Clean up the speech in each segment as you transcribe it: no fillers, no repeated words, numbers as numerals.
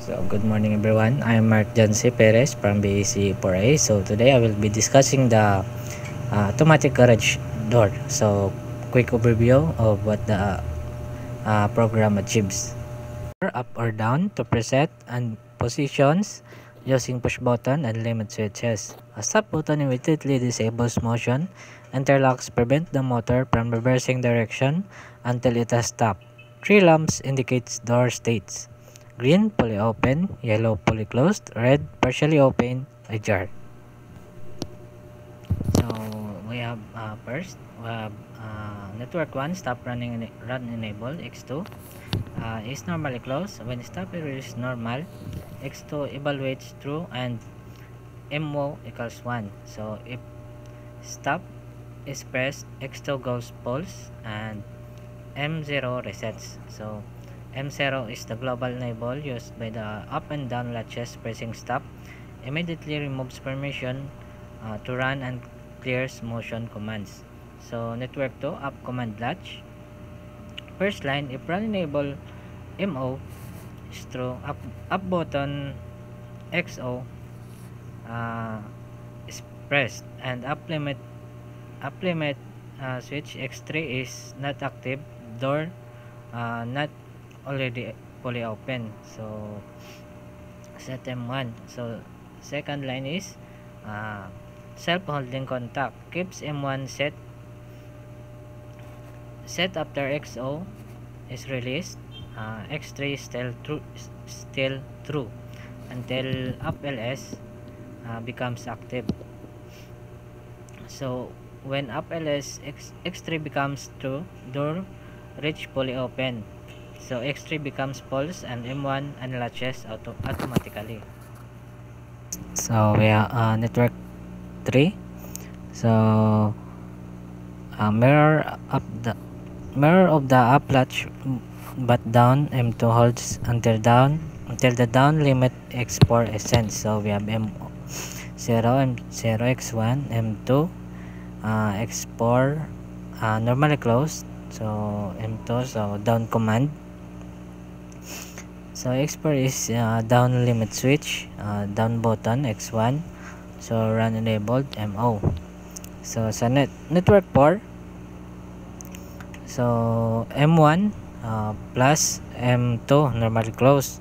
So good morning everyone. I'm Mark Jancy Perez from BAC 4A. So today I will be discussing the automatic garage door. So quick overview of what the program achieves. Up or down to preset and positions using push button and limit switches. A stop button immediately disables motion. Interlocks prevent the motor from reversing direction until it has stopped. Three lamps indicates door states. Green, fully open. Yellow, fully closed. Red, partially open, ajar. So we have first we have network 1 stop run enable x2 is normally closed. When stop error is normal, x2 evaluates true and MO equals 1. So if stop is pressed, x2 goes false and M0 resets. So M0 is the global enable used by the up and down latches. Pressing stop immediately removes permission to run and clears motion commands. So network 2 up command latch. First line, if run enable MO is true, up button XO is pressed and up limit switch X3 is not active, door not already fully open. So set M1. So second line is self-holding contact, keeps M1 set after XO is released. X3 is still true until up LS becomes active. So when up LS X3 becomes true, door reach fully open. So X3 becomes false and M1 unlatches automatically. So we are network 3. So mirror of the up latch but down M2 holds until the down limit X4 is sent. So we have M0 M0 X1 M2 X4 normally closed. So M2, so down command. So X4 is down limit switch, down button X1, so run enabled MO. So sa network 4, so M1 plus M2 normally closed.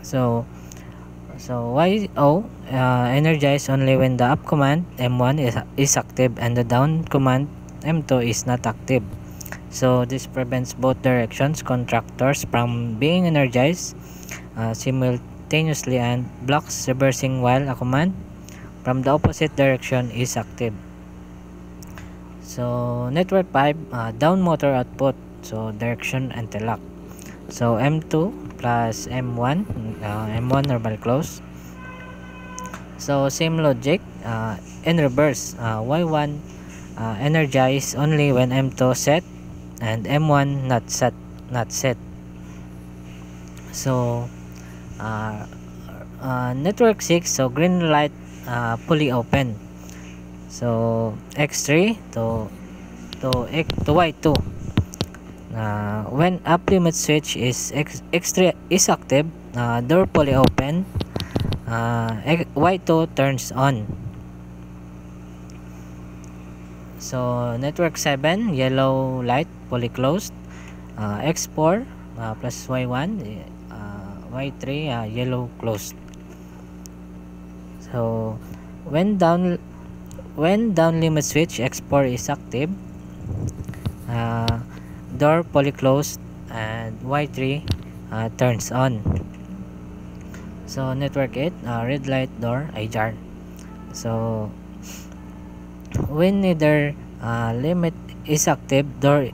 So YO energized only when the up command M1 is active and the down command M2 is not active. So this prevents both directions contractors from being energized simultaneously and blocks reversing while a command from the opposite direction is active. So network 5 down motor output, so direction interlock. So M2 plus M1 M1 normal close. So same logic in reverse, Y1 energized only when M2 set and M1 not set. So network 6, so green light fully open. So X3 to Y2 when up limit switch is X3 is active, door fully open, Y2 turns on. So network 7 yellow light fully closed, X4 plus Y1 Y3 yellow closed. So when down limit switch X4 is active, door fully closed and Y3 turns on. So network 8 red light door ajar. So when neither limit is active, door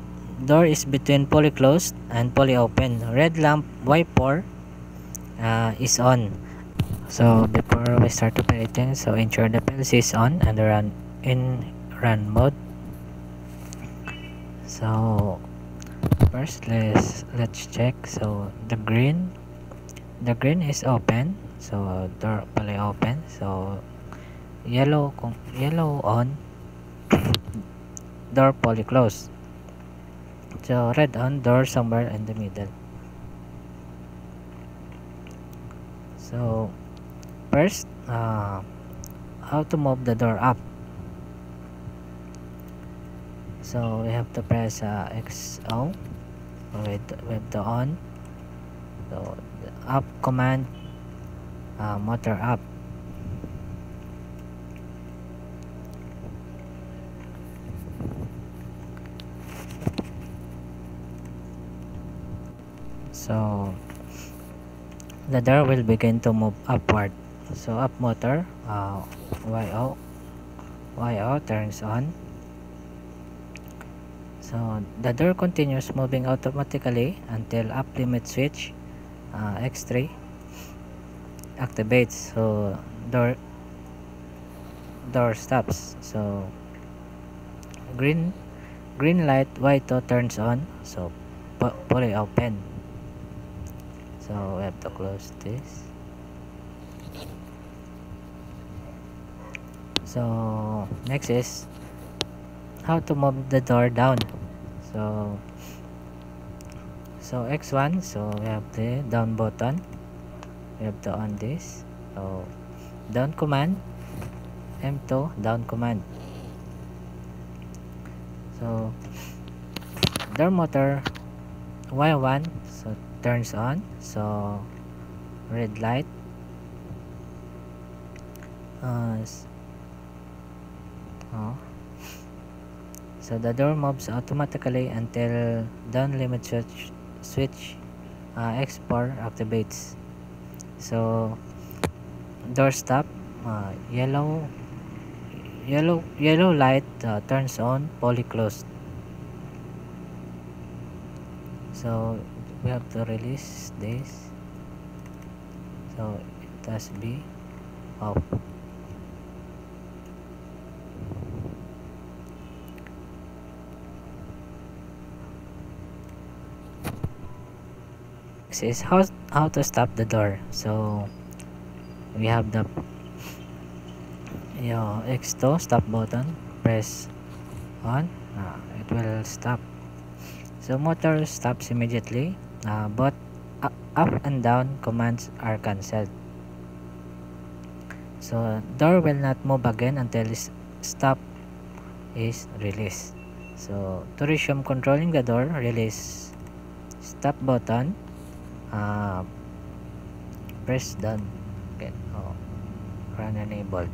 is between fully closed and fully open. Red lamp Y4 is on. So before we start operating, so ensure the PLC is on and run mode. So first let's check. So the green is open, so door fully open. So yellow on, door fully closed. So red on, door somewhere in the middle. So first, how to move the door up. So we have to press XO with the on. So the up command, motor up. So the door will begin to move upward. So up motor, YO turns on. So the door continues moving automatically until up limit switch, X3 activates. So door stops. So green light Y2 turns on. So fully open. So we have to close this. So next is how to move the door down. So X1, so we have the down button, we have to on this. So down command, M2 down command. So door motor Y1, so turns on. So red light, so the door moves automatically until down limit switch, X4 activates. So door stop, yellow light turns on, fully closed. So we have to release this. So it has to be off. Next is how to stop the door. So we have the X2 stop button, press on, it will stop. So motor stops immediately, but up and down commands are cancelled. So door will not move again until stop is released. So to resume controlling the door, release stop button, press done. Okay, run enabled.